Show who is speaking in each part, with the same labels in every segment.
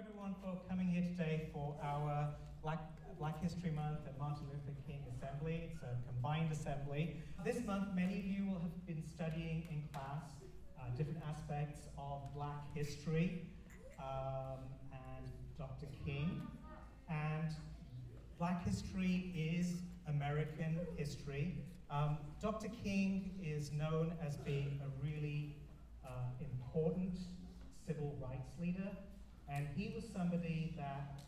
Speaker 1: everyone for coming here today for our Black History Month at Martin Luther King Assembly. It's a combined assembly. This month, many of you will have been studying in class different aspects of Black history and Dr. King. And Black history is American history. Dr. King is known as being a really important civil rights leader, and he was somebody that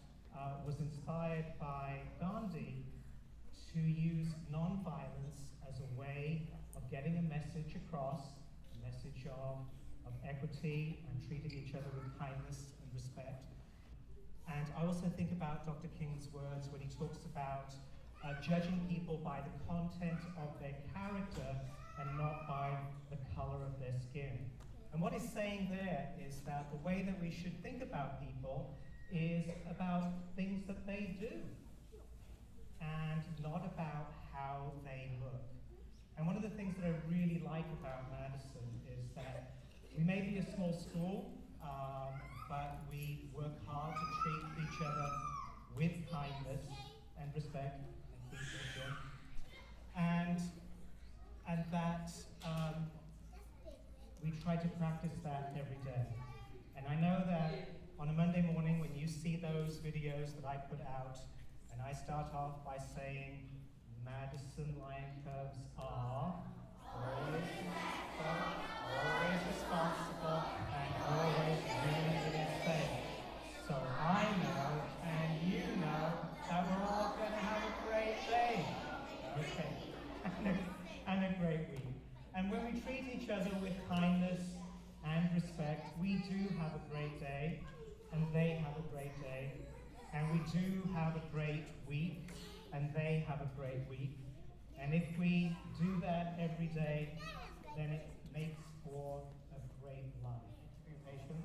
Speaker 1: was inspired by Gandhi to use nonviolence as a way of getting a message across, a message of equity and treating each other with kindness and respect. And I also think about Dr. King's words when he talks about judging people by the content of their character and not by the color of their skin. And what he's saying there is that the way that we should think about people is about things that they do and not about how they look. And one of the things that I really like about Madison is that we may be a small school, but we work hard to treat each other with kindness and respect and keep children. And that we try to practice that every day. And I know that on a Monday morning when you see those videos that I put out, and I start off by saying, Madison Lion Cubs are always responsible and always really, really safe. So I know, and you know, that we're all going to have a great day. Okay, and a great week. And when we treat each other with kindness and respect, we do have a great day, and they have a great day, and we do have a great week, and they have a great week. And if we do that every day, then it makes for a great life. Be patient.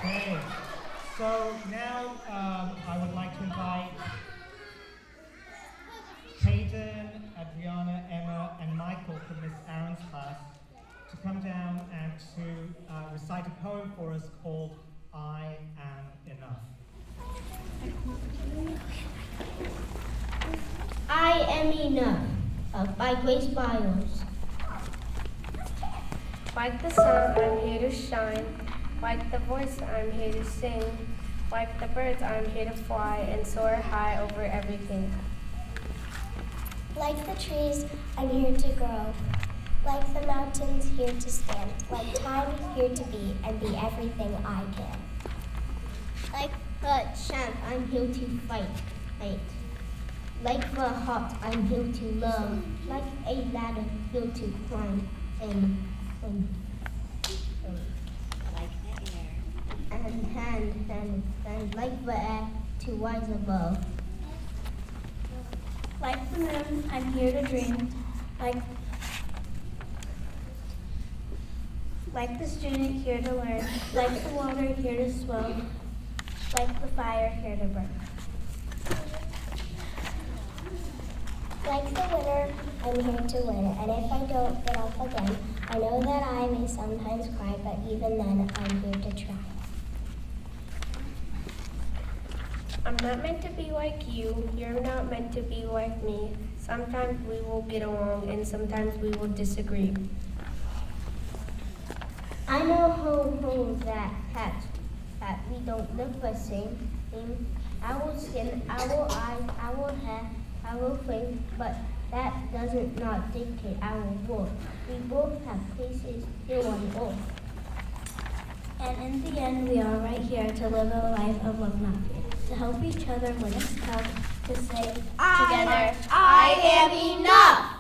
Speaker 1: Okay, so now I would like to invite Hayden, Adriana, Emma, and Michael from Miss Aaron's class to come down and to recite a poem for us called I Am Enough.
Speaker 2: I Am Enough by Grace Byers.
Speaker 3: Like the sun, I'm here to shine. Like the voice, I'm here to sing. Like the birds, I'm here to fly and soar high over everything.
Speaker 4: Like the trees, I'm here to grow. Like the mountains, here to stand. Like time, here to be and be everything I can.
Speaker 2: Like the champ, I'm here to fight. Like the heart, I'm here to love. Like a ladder, here to climb. And like the air, to rise above.
Speaker 4: Like the moon, I'm here to dream.
Speaker 2: Like the student here to learn, like the water here to swim, like the fire here to burn.
Speaker 4: Like the winner, I'm here to win, and if I don't get up again, I know that I may sometimes cry, but even then, I'm here to try.
Speaker 3: I'm not meant to be like you. You're not meant to be like me. Sometimes we will get along, and sometimes we will disagree.
Speaker 2: I know homes that we don't look the same. Our skin, our eyes, our hair, our face, but that doesn't not dictate our worth. We both have places here on earth. And in the end, we are right here to live a life of love, not fear. To help each other when it's tough, to say together, I am enough!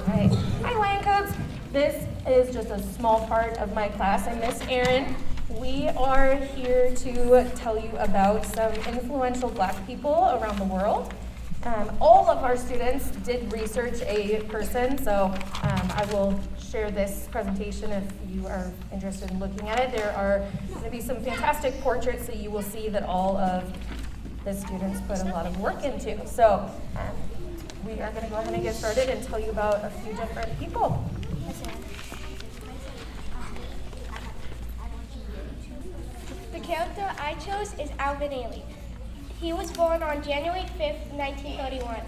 Speaker 5: Right. Hi, Lion Cubs. This is just a small part of my class. I'm Miss Erin. We are here to tell you about some influential Black people around the world. All of our students did research a person, so I will share this presentation if you are interested in looking at it. There are going to be some fantastic portraits that you will see that all of the students put a lot of work into. So we are going to go ahead and get started and tell you about a few different people.
Speaker 3: The character I chose is Alvin Ailey. He was born on January 5th, 1931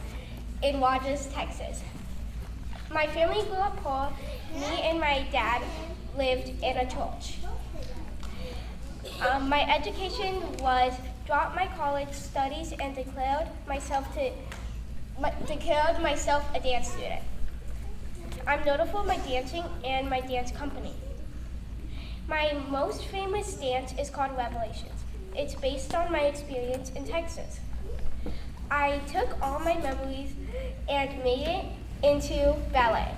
Speaker 3: in Rogers, Texas. My family grew up poor. Me and my dad lived in a church. My education was dropped my college studies and declared myself a dance student. I'm noted for my dancing and my dance company. My most famous dance is called Revelations. It's based on my experience in Texas. I took all my memories and made it into ballet.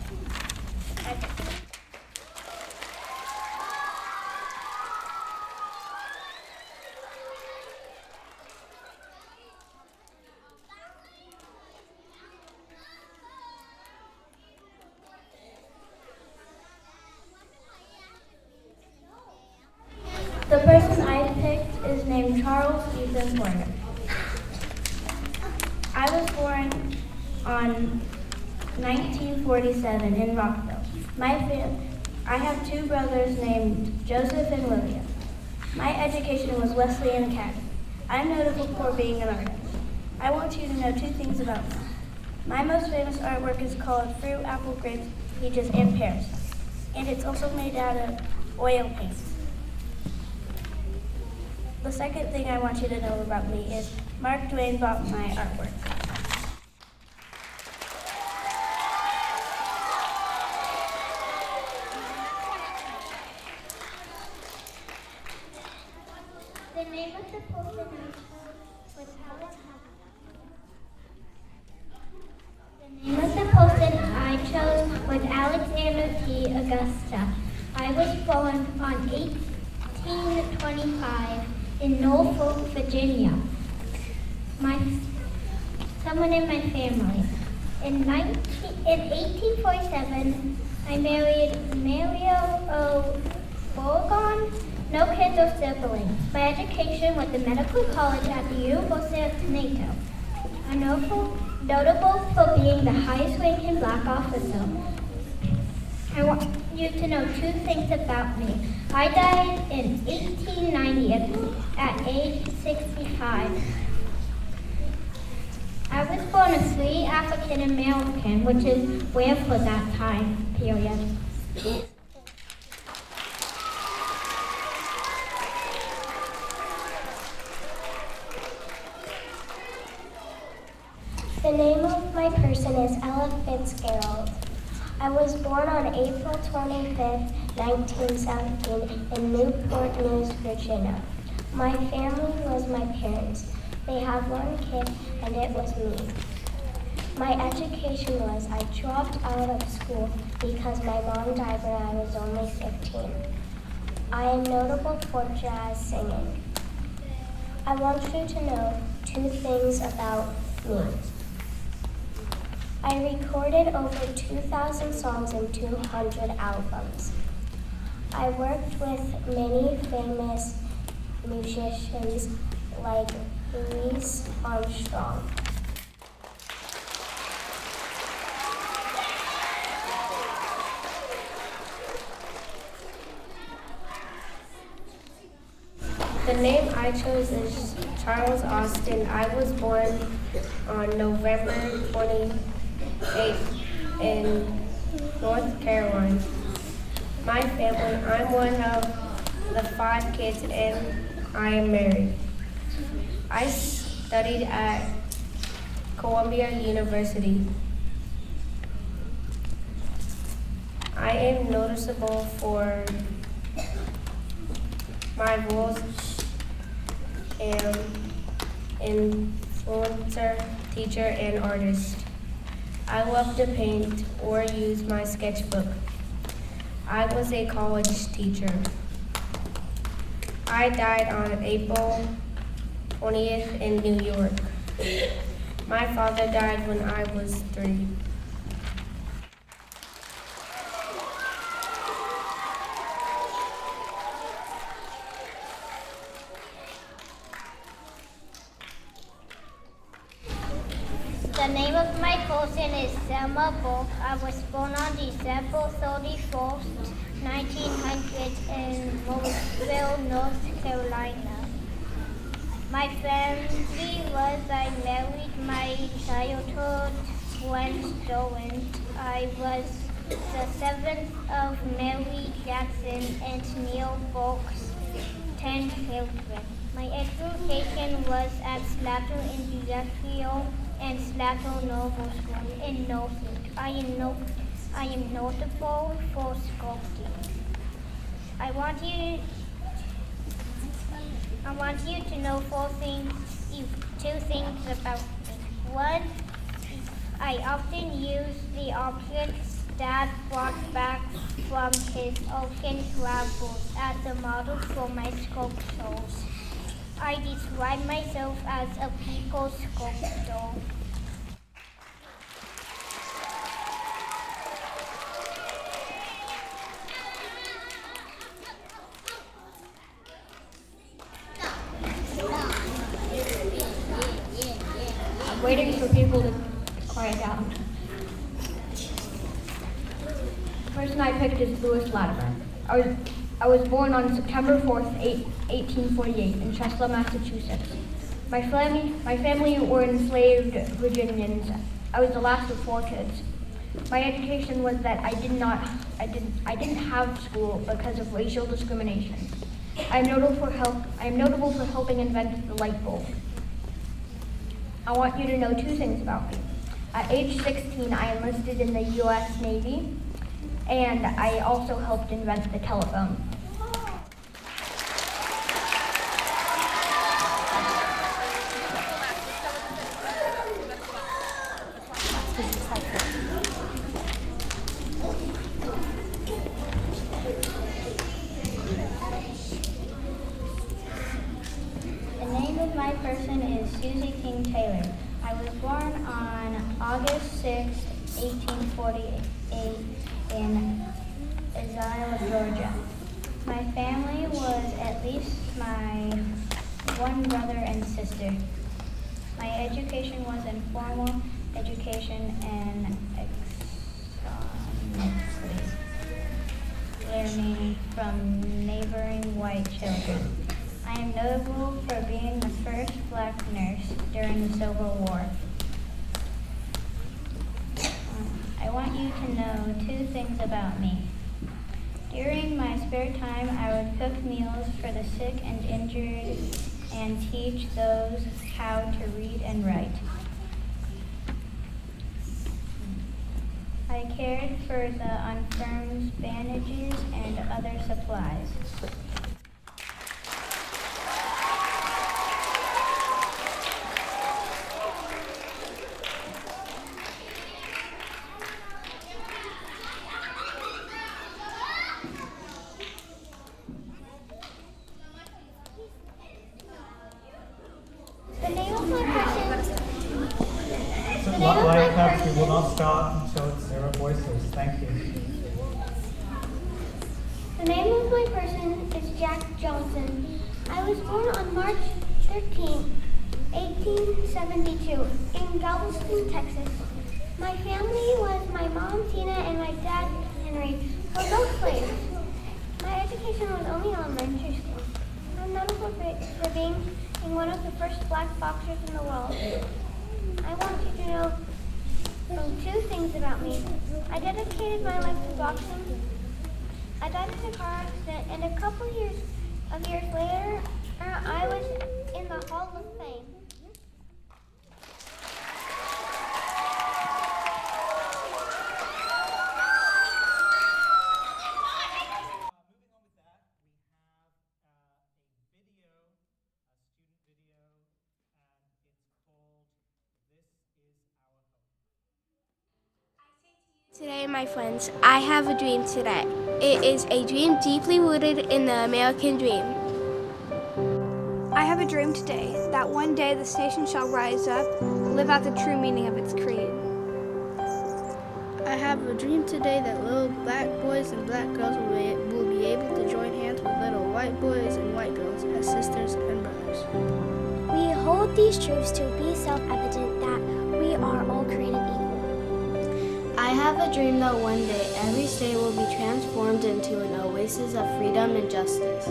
Speaker 2: The person I picked is named Charles Ethan Porter. I was born on 1947 in Rockville. I have two brothers named Joseph and William. My education was Wesleyan Academy. I'm notable for being an artist. I want you to know two things about me. My most famous artwork is called Fruit, Apple, Grapes, Peaches, and Pears. And it's also made out of oil paints. The second thing I want you to know about me is Mark Twain bought my artwork. The name of the person I chose was Alexander T. Augusta. I was born on 1825 in Norfolk, Virginia. Someone in my family. In 1847, I married Mario O. Borgon. No kids or siblings. My education was the medical college at the University of Toronto. I'm notable for being the highest ranking Black officer. I want you to know two things about me. I died in 1890 at age 65. I was born a sweet African American, which is rare for that time period.
Speaker 4: The name of my person is Ella Fitzgerald. I was born on April 25th, 1917 in Newport News, Virginia. My family was was my parents. They had one kid, and it was me. My education was I dropped out of school because my mom died when I was only 15. I am notable for jazz singing. I want you to know 2 things about me. I recorded over 2,000 songs and 200 albums. I worked with many famous musicians like Louis Armstrong.
Speaker 3: The name I chose is Charles Austin. I was born on November 28th in North Carolina. My family, I'm one of the 5 kids and I am married. I studied at Columbia University. I am noticeable for my roles as influencer, teacher, and artist. I love to paint or use my sketchbook. I was a college teacher. I died on April 20th in New York. My father died when I was 3.
Speaker 2: The name of my cousin is Selma Bulk. I was born on December 31st, 1900 in Mosville, North Carolina. My family was I married my childhood friend Joan. I was the 7th of Mary Jackson and Neil Bulk's 10 children. My education was at Slater Industrial and Slater Noble School in Norfolk. I am notable for sculpting. I want you to know 2 things about me. 1, I often use the objects Dad brought back from his ocean travels as a model for my sculptures. I describe myself as a people sculptor.
Speaker 6: I'm waiting for people to quiet down. The person I picked is Louis Latimer. I was born on September 4th, 1848 in Chester, Massachusetts. My family were enslaved Virginians. I was the last of 4 kids. My education was that I didn't have school because of racial discrimination. I am notable for helping invent the light bulb. I want you to know 2 things about me. At age 16, I enlisted in the U.S. Navy, and I also helped invent the telephone.
Speaker 2: The name of my person is Susie King Taylor. I was born on August 6, 1848 in Azalea, Georgia. My family was at least my 1 brother and sister. My education was informal education and learning from neighboring white children. I am notable for being the first black nurse during the Civil War. I want you to know 2 things about me. During my spare time, I would cook meals for the sick and injured and teach those how to read and write. I cared for the infirm's bandages and other supplies.
Speaker 1: not Lion Cubs, we will not start until it's zero voices. Thank you.
Speaker 4: The name of my person is Jack Johnson. I was born on March 13, 1872, in Galveston, Texas. My family was my mom, Tina, and my dad, Henry, who were both slaves. My education was only elementary school. I'm notable for being one of the first black boxers in the world. I want you to know two things about me. I dedicated my life to boxing. I died in a car accident, and a couple years later, I was in the Hall of Fame.
Speaker 3: Today, my friends, I have a dream today. It is a dream deeply rooted in the American dream.
Speaker 7: I have a dream today that one day the station shall rise up, live out the true meaning of its creed.
Speaker 8: I have a dream today that little black boys and black girls will be able to join hands with little white boys and white girls as sisters and brothers.
Speaker 9: We hold these truths to be self-evident that we are all created equal.
Speaker 10: I have a dream that one day every state will be transformed into an oasis of freedom and justice.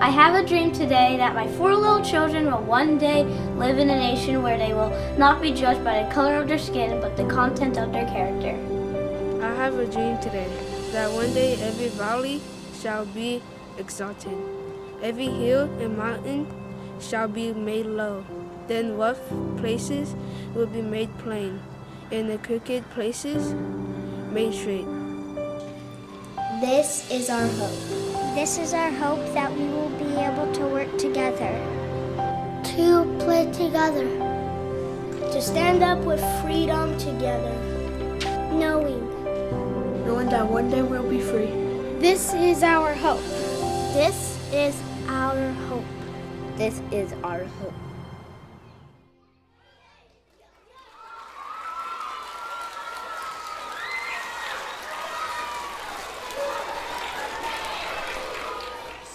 Speaker 9: I have a dream today that my 4 little children will one day live in a nation where they will not be judged by the color of their skin, but the content of their character.
Speaker 11: I have a dream today that one day every valley shall be exalted, every hill and mountain shall be made low. Then rough places will be made plain, and the crooked places made straight.
Speaker 9: This is our hope.
Speaker 4: This is our hope that we will be able to work together.
Speaker 9: To play together. To stand up with freedom together.
Speaker 4: Knowing
Speaker 8: that one day we'll be free.
Speaker 7: This is our hope.
Speaker 9: This is our hope.
Speaker 10: This is our hope.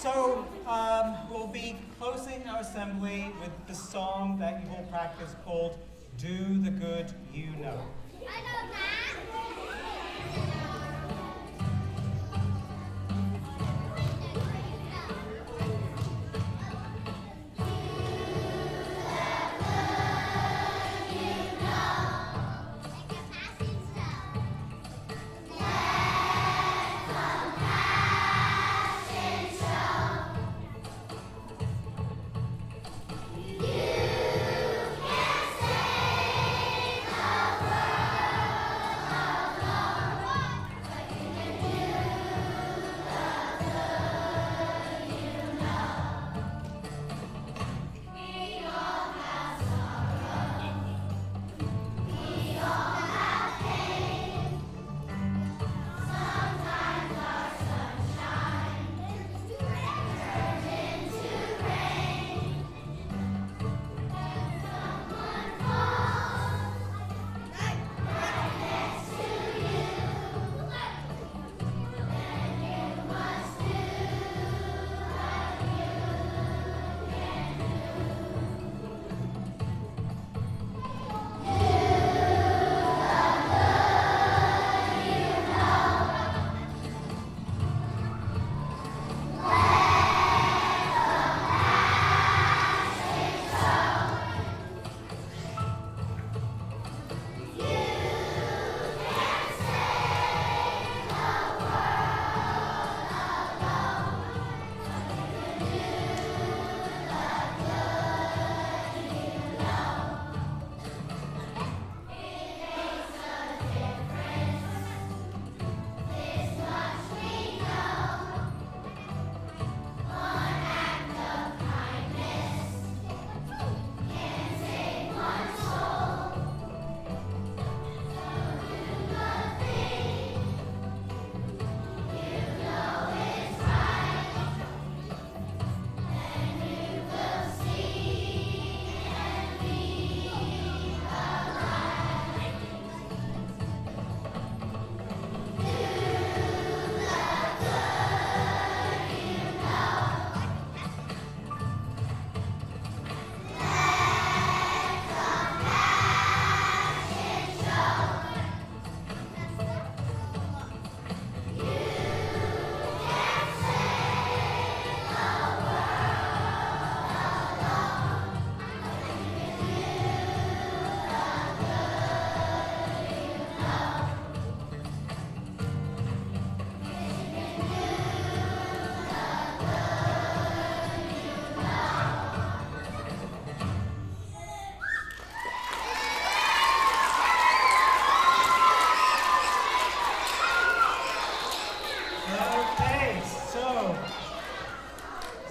Speaker 1: So, we'll be closing our assembly with the song that you all practice called Do the Good You Know.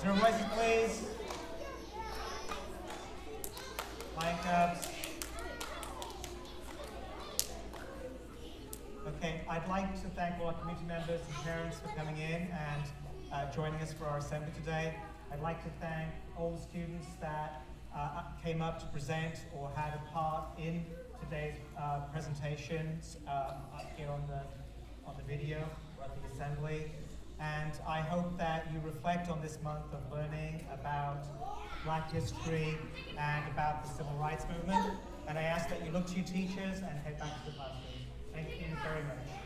Speaker 1: Zero voices, please. Lion Cubs. Okay, I'd like to thank all our community members and parents for coming in and joining us for our assembly today. I'd like to thank all the students that came up to present or had a part in today's presentations up here on the video or at the assembly. And I hope that you reflect on this month of learning about Black history and about the Civil Rights Movement. And I ask that you look to your teachers and head back to the classroom. Thank you very much.